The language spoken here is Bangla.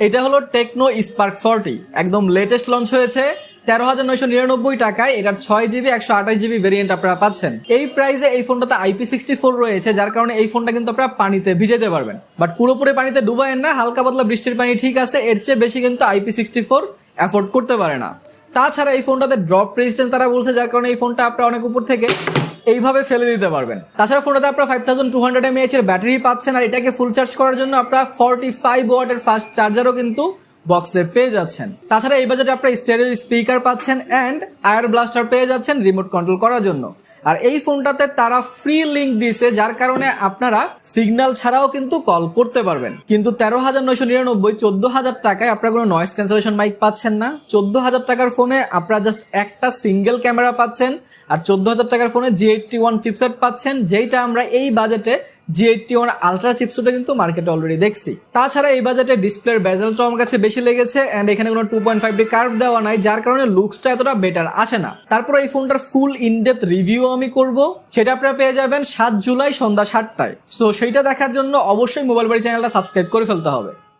এটা হলো টেকনো স্পার্ক 40, একদম লেটেস্ট লঞ্চ হয়েছে। 13,999 টাকায় এটার 6GB 128GB ভেরিয়েন্ট আপনারা পাচ্ছেন। এই প্রাইসে এই ফোনটাতে IP64 রয়েছে, যার কারণে এই ফোনটা কিন্তু আপনারা পানিতে ভিজাতে পারবেন, বাট পুরোপুরি পানিতে ডুবায়েন না, হালকা পাতলা বৃষ্টির পানি ঠিক আছে, এর চেয়ে বেশি কিন্তু IP64 অ্যাফোর্ড করতে পারে না। তাছাড়া এই ফোনটাতে ড্রপ রেজিস্ট্যান্স তারা বলছে, যার কারণে এই ফোনটা আপনারা অনেক উপর থেকে এইভাবে ফেলে দিতে পারবেন। তাছাড়া ফোনটাতে আপনারা 5200 mAh এর ব্যাটারি পাচ্ছেন, আর এটাকে ফুল চার্জ করার জন্য আপনারা 45 ওয়াটের ফাস্ট চার্জারও কিন্তু বক্সে পেয়ে যাচ্ছেন। তাছাড়া এই বাজেটে আপনারা স্টেরিও স্পিকার পাচ্ছেন অ্যান্ড আয়ার ব্লাস্টার পেয়ে যাচ্ছেন রিমোট কন্ট্রোল করার জন্য। আর এই ফোনটাতে তারা ফ্রি লিংক দিয়েছে, যার কারণে আপনারা সিগন্যাল ছাড়াও কিন্তু কল করতে পারবেন। কিন্তু 13,999 14,000 টাকায় আপনারা কোনো নয়েজ ক্যান্সেলেশন মাইক পাচ্ছেন না। 14,000 টাকার ফোনে আপনারা জাস্ট একটা সিঙ্গেল ক্যামেরা পাচ্ছেন, আর 14,000 টাকার ফোনে G81 চিপসেট পাচ্ছেন, যেইটা আমরা এই বাজেটে G81 আলট্রা চিপসেটে কিন্তু মার্কেটে অলরেডি দেখছি। তাছাড়া এই বাজেটে ডিসপ্লের বেজেলটা আমার কাছে বেশি লেগেছে, এন্ড এখানে কোনো 2.5D কার্ভ দেওয়া নাই, যার কারণে লুকসটা এতটা বেটার আসে না। তারপর এই ফোনটার ফুল ইনডেপথ রিভিউ আমি করব, সেটা আপনারা পেয়ে যাবেন 7 জুলাই সন্ধ্যা 7টায়। তো সেইটা দেখার জন্য অবশ্যই মোবাইল বাড়ি চ্যানেলটা সাবস্ক্রাইব করে ফেলতে হবে।